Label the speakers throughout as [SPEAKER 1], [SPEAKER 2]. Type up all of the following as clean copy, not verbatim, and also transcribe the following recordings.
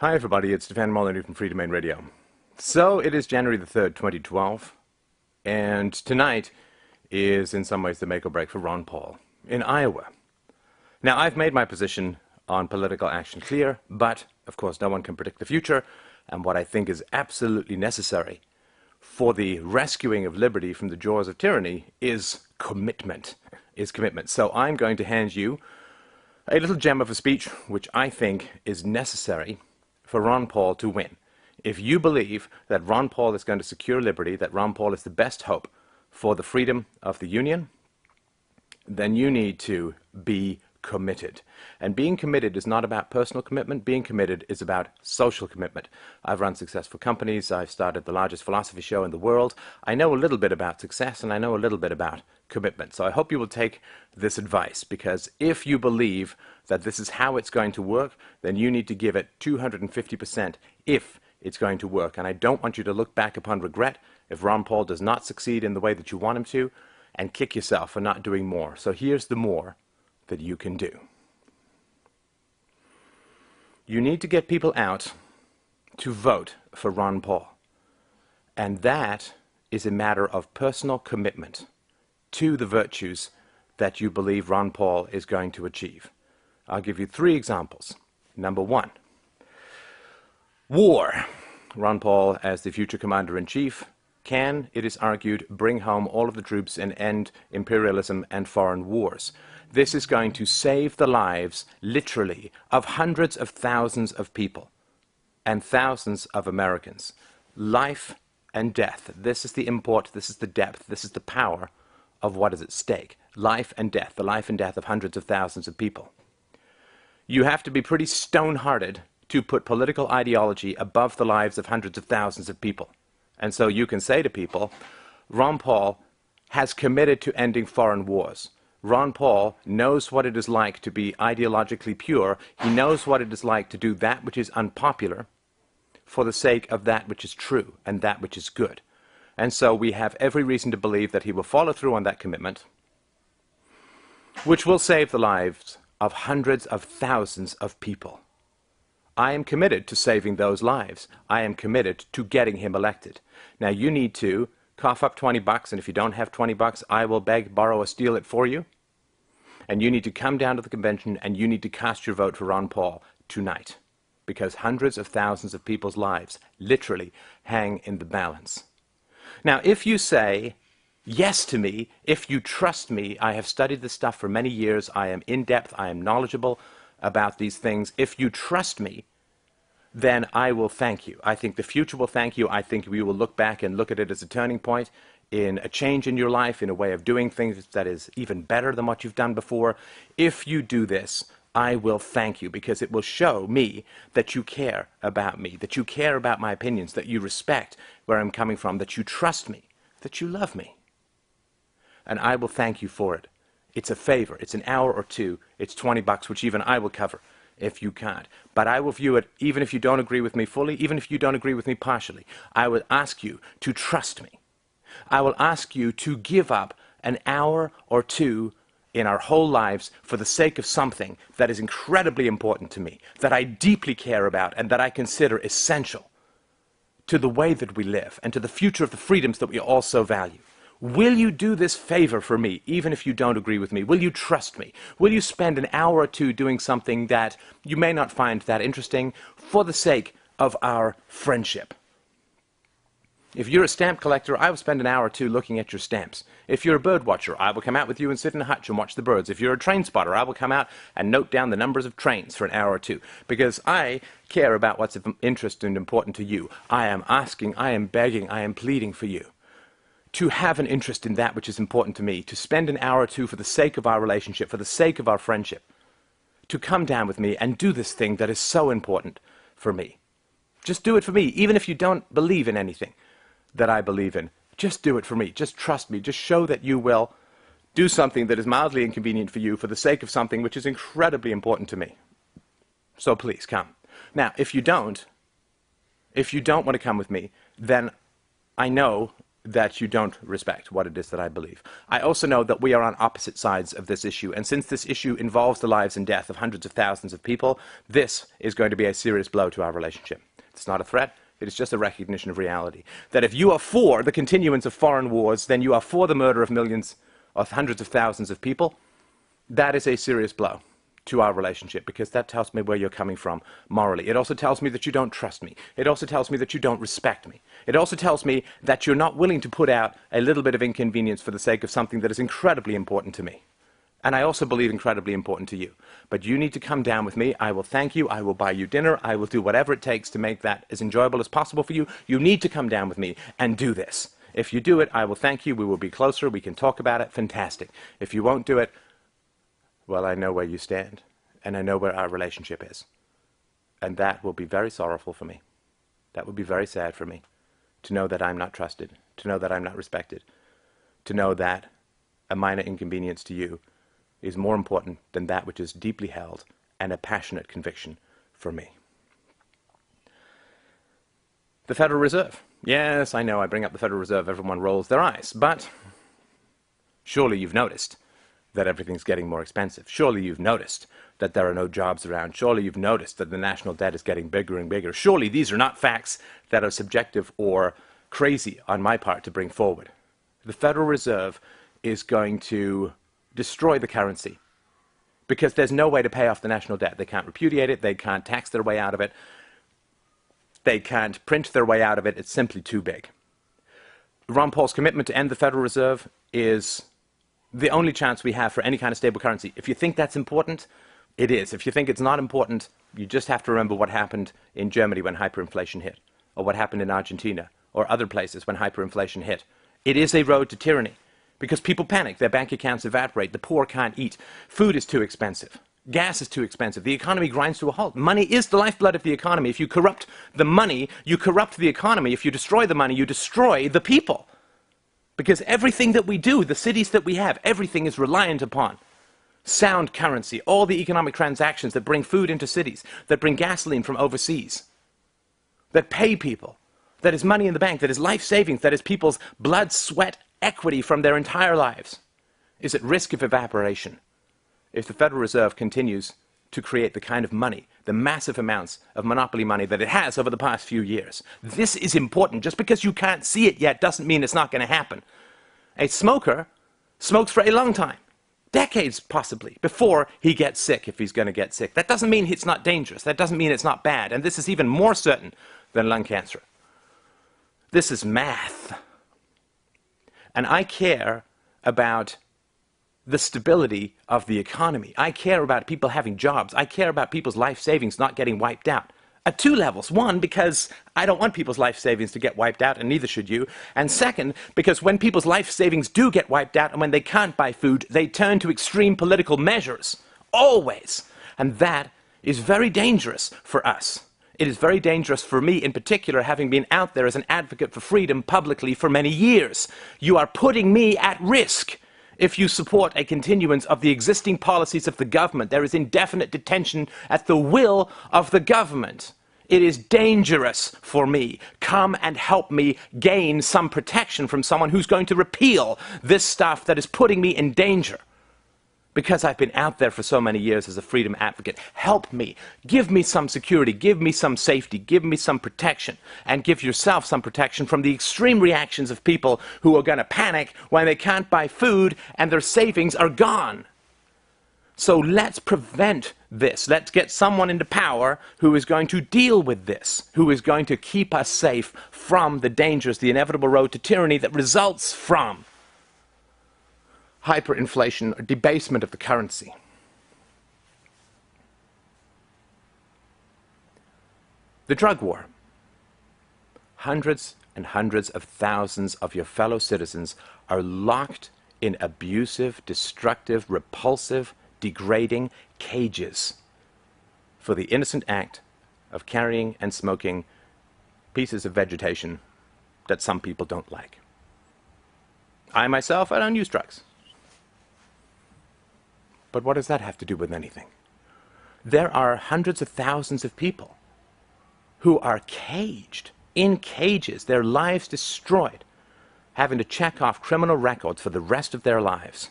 [SPEAKER 1] Hi everybody, it's Stefan Molyneux from Freedomain Radio. So it is January the 3rd, 2012, and tonight is in some ways the make or break for Ron Paul in Iowa. Now I've made my position on political action clear, but of course no one can predict the future, and what I think is absolutely necessary for the rescuing of liberty from the jaws of tyranny is commitment. So I'm going to hand you a little gem of a speech which I think is necessary for Ron Paul to win. If you believe that Ron Paul is going to secure liberty, that Ron Paul is the best hope for the freedom of the Union, then you need to be committed. And being committed is not about personal commitment. Being committed is about social commitment. I've run successful companies. I've started the largest philosophy show in the world. I know a little bit about success, and I know a little bit about commitment. So I hope you will take this advice, because if you believe that this is how it's going to work, then you need to give it 250% if it's going to work. And I don't want you to look back upon regret if Ron Paul does not succeed in the way that you want him to, and kick yourself for not doing more. So here's the more that you can do. You need to get people out to vote for Ron Paul. And that is a matter of personal commitment to the virtues that you believe Ron Paul is going to achieve. I'll give you 3 examples. Number 1, war. Ron Paul, as the future commander-in-chief, can, it is argued, bring home all of the troops and end imperialism and foreign wars. This is going to save the lives, literally, of hundreds of thousands of people and thousands of Americans. Life and death. This is the import, this is the depth, this is the power of what is at stake. Life and death, the life and death of hundreds of thousands of people. You have to be pretty stone-hearted to put political ideology above the lives of hundreds of thousands of people. And so you can say to people, Ron Paul has committed to ending foreign wars. Ron Paul knows what it is like to be ideologically pure. He knows what it is like to do that which is unpopular for the sake of that which is true and that which is good. And so we have every reason to believe that he will follow through on that commitment, which will save the lives of hundreds of thousands of people. I am committed to saving those lives. I am committed to getting him elected. Now you need to cough up $20, and if you don't have $20, I will beg, borrow, or steal it for you. And you need to come down to the convention and you need to cast your vote for Ron Paul tonight, because hundreds of thousands of people's lives literally hang in the balance. Now, if you say yes to me, if you trust me, I have studied this stuff for many years, I am in depth, I am knowledgeable about these things. If you trust me, then I will thank you. I think the future will thank you. I think we will look back and look at it as a turning point in a change in your life, in a way of doing things that is even better than what you've done before. If you do this, I will thank you, because it will show me that you care about me, that you care about my opinions, that you respect where I'm coming from, that you trust me, that you love me. And I will thank you for it. It's a favor. It's an hour or 2. It's $20, which even I will cover if you can't. But I will view it, even if you don't agree with me fully, even if you don't agree with me partially, I will ask you to trust me. I will ask you to give up an hour or 2 in our whole lives for the sake of something that is incredibly important to me, that I deeply care about, and that I consider essential to the way that we live and to the future of the freedoms that we all so value. Will you do this favor for me, even if you don't agree with me? Will you trust me? Will you spend an hour or 2 doing something that you may not find that interesting for the sake of our friendship? If you're a stamp collector, I will spend an hour or 2 looking at your stamps. If you're a bird watcher, I will come out with you and sit in a hutch and watch the birds. If you're a train spotter, I will come out and note down the numbers of trains for an hour or 2, because I care about what's of interest and important to you. I am asking, I am begging, I am pleading for you to have an interest in that which is important to me, to spend an hour or 2 for the sake of our relationship, for the sake of our friendship, to come down with me and do this thing that is so important for me. Just do it for me, even if you don't believe in anything that I believe in. Just do it for me. Just trust me. Just show that you will do something that is mildly inconvenient for you for the sake of something which is incredibly important to me. So please come. Now, if you don't want to come with me, then I know that you don't respect what it is that I believe. I also know that we are on opposite sides of this issue, and since this issue involves the lives and death of hundreds of thousands of people, this is going to be a serious blow to our relationship. It's not a threat. It is just a recognition of reality. That if you are for the continuance of foreign wars, then you are for the murder of millions of hundreds of thousands of people. That is a serious blow to our relationship, because that tells me where you're coming from morally. It also tells me that you don't trust me. It also tells me that you don't respect me. It also tells me that you're not willing to put out a little bit of inconvenience for the sake of something that is incredibly important to me. And I also believe incredibly important to you. But you need to come down with me. I will thank you. I will buy you dinner. I will do whatever it takes to make that as enjoyable as possible for you. You need to come down with me and do this. If you do it, I will thank you. We will be closer. We can talk about it. Fantastic. If you won't do it, well, I know where you stand, and I know where our relationship is. And that will be very sorrowful for me. That would be very sad for me, to know that I'm not trusted, to know that I'm not respected, to know that a minor inconvenience to you is more important than that which is deeply held and a passionate conviction for me. The Federal Reserve. Yes, I know I bring up the Federal Reserve, everyone rolls their eyes, but surely you've noticed that everything's getting more expensive. Surely you've noticed that there are no jobs around. Surely you've noticed that the national debt is getting bigger and bigger. Surely these are not facts that are subjective or crazy on my part to bring forward. The Federal Reserve is going to destroy the currency because there's no way to pay off the national debt. They can't repudiate it. They can't tax their way out of it. They can't print their way out of it. It's simply too big. Ron Paul's commitment to end the Federal Reserve is the only chance we have for any kind of stable currency. If you think that's important, it is. If you think it's not important, you just have to remember what happened in Germany when hyperinflation hit, or what happened in Argentina, or other places when hyperinflation hit. It is a road to tyranny, because people panic, their bank accounts evaporate, the poor can't eat, food is too expensive, gas is too expensive, the economy grinds to a halt. Money is the lifeblood of the economy. If you corrupt the money, you corrupt the economy. If you destroy the money, you destroy the people. Because everything that we do, the cities that we have, everything is reliant upon sound currency. All the economic transactions that bring food into cities, that bring gasoline from overseas, that pay people, that is money in the bank, that is life savings, that is people's blood, sweat, equity from their entire lives, is at risk of evaporation if the Federal Reserve continues to create the kind of money, the massive amounts of monopoly money that it has over the past few years. This is important. Just because you can't see it yet doesn't mean it's not going to happen. A smoker smokes for a long time, decades possibly, before he gets sick, if he's going to get sick. That doesn't mean it's not dangerous. That doesn't mean it's not bad. And this is even more certain than lung cancer. This is math. And I care about the stability of the economy. I care about people having jobs. I care about people's life savings not getting wiped out. At two levels. One, because I don't want people's life savings to get wiped out, and neither should you. And second, because when people's life savings do get wiped out and when they can't buy food, they turn to extreme political measures. Always. And that is very dangerous for us. It is very dangerous for me in particular, having been out there as an advocate for freedom publicly for many years. You are putting me at risk. If you support a continuance of the existing policies of the government, there is indefinite detention at the will of the government. It is dangerous for me. Come and help me gain some protection from someone who's going to repeal this stuff that is putting me in danger. Because I've been out there for so many years as a freedom advocate. Help me. Give me some security. Give me some safety. Give me some protection. And give yourself some protection from the extreme reactions of people who are going to panic when they can't buy food and their savings are gone. So let's prevent this. Let's get someone into power who is going to deal with this, who is going to keep us safe from the dangers, the inevitable road to tyranny that results from hyperinflation or debasement of the currency. The drug war. Hundreds and hundreds of thousands of your fellow citizens are locked in abusive, destructive, repulsive, degrading cages for the innocent act of carrying and smoking pieces of vegetation that some people don't like. I myself, I don't use drugs. But what does that have to do with anything? There are hundreds of thousands of people who are caged, in cages, their lives destroyed, having to check off criminal records for the rest of their lives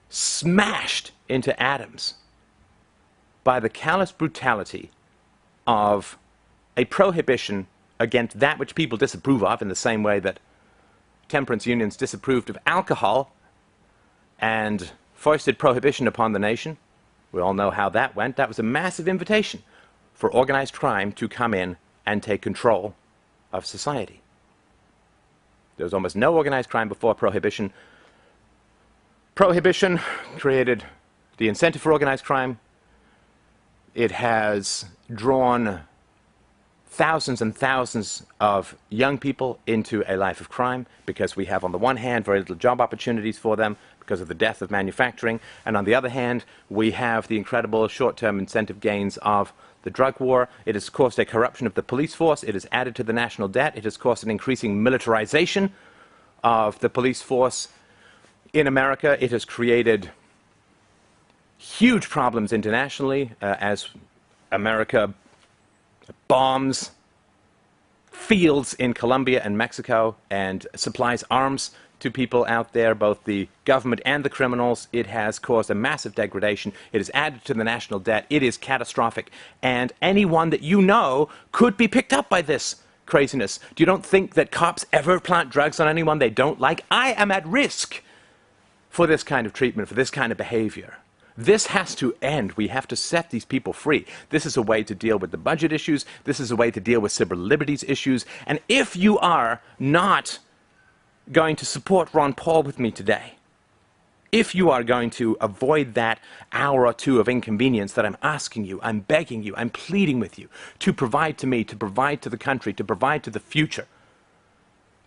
[SPEAKER 1] smashed into atoms by the callous brutality of a prohibition against that which people disapprove of, in the same way that temperance unions disapproved of alcohol and foisted prohibition upon the nation. We all know how that went. That was a massive invitation for organized crime to come in and take control of society. There was almost no organized crime before Prohibition. Prohibition created the incentive for organized crime. It has drawn thousands and thousands of young people into a life of crime, because we have, on the one hand, very little job opportunities for them because of the death of manufacturing, and on the other hand, we have the incredible short-term incentive gains of the drug war. It has caused a corruption of the police force. It has added to the national debt. It has caused an increasing militarization of the police force in America. It has created huge problems internationally as America bombs fields in Colombia and Mexico and supplies arms to people out there, both the government and the criminals. It has caused a massive degradation. It has added to the national debt. It is catastrophic. And anyone that you know could be picked up by this craziness. You don't think that cops ever plant drugs on anyone they don't like? I am at risk for this kind of treatment, for this kind of behavior. This has to end. We have to set these people free. This is a way to deal with the budget issues. This is a way to deal with civil liberties issues. And if you are not going to support Ron Paul with me today, if you are going to avoid that hour or two of inconvenience that I'm asking you, I'm begging you, I'm pleading with you to provide to me, to provide to the country, to provide to the future,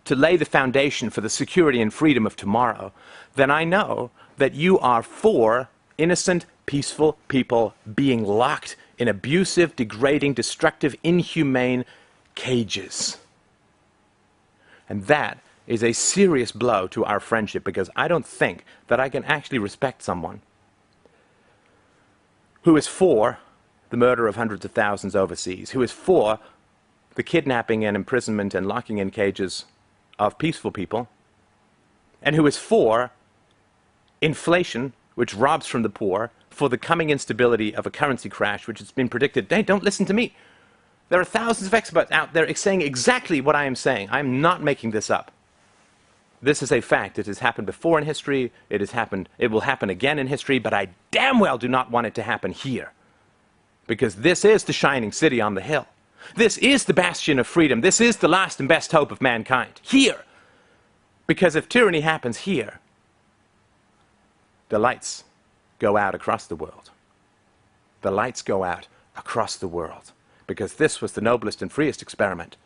[SPEAKER 1] to lay the foundation for the security and freedom of tomorrow, then I know that you are for innocent, peaceful people being locked in abusive, degrading, destructive, inhumane cages. And that is a serious blow to our friendship, because I don't think that I can actually respect someone who is for the murder of hundreds of thousands overseas, who is for the kidnapping and imprisonment and locking in cages of peaceful people, and who is for inflation, which robs from the poor, for the coming instability of a currency crash, which has been predicted. Hey, don't listen to me. There are thousands of experts out there saying exactly what I am saying. I am not making this up. This is a fact. It has happened before in history. It will happen again in history, but I damn well do not want it to happen here. Because this is the shining city on the hill. This is the bastion of freedom. This is the last and best hope of mankind. Here. Because if tyranny happens here, the lights go out across the world. The lights go out across the world. Because this was the noblest and freest experiment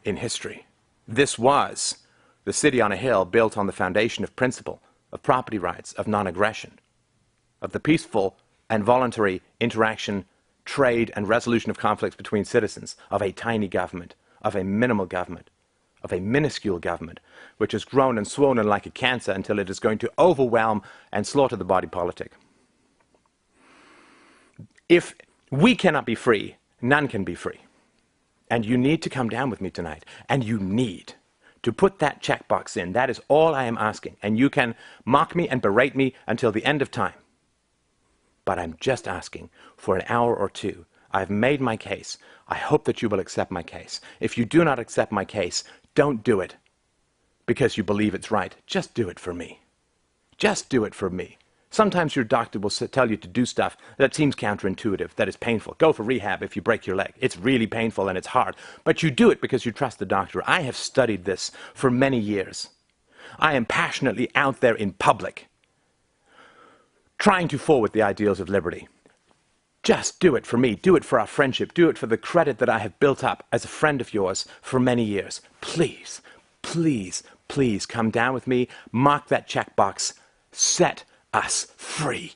[SPEAKER 1] in history. This was the city on a hill built on the foundation of principle, of property rights, of non-aggression, of the peaceful and voluntary interaction, trade, and resolution of conflicts between citizens, of a tiny government, of a minimal government, of a minuscule government, which has grown and swollen like a cancer until it is going to overwhelm and slaughter the body politic. If we cannot be free, none can be free. And you need to come down with me tonight, and you need to put that checkbox in. That is all I am asking. And you can mock me and berate me until the end of time. But I'm just asking for an hour or two. I've made my case. I hope that you will accept my case. If you do not accept my case, don't do it because you believe it's right. Just do it for me. Just do it for me. Sometimes your doctor will tell you to do stuff that seems counterintuitive, that is painful. Go for rehab if you break your leg. It's really painful and it's hard. But you do it because you trust the doctor. I have studied this for many years. I am passionately out there in public, trying to forward the ideals of liberty. Just do it for me. Do it for our friendship. Do it for the credit that I have built up as a friend of yours for many years. Please, please, please come down with me. Mark that checkbox. Set us free.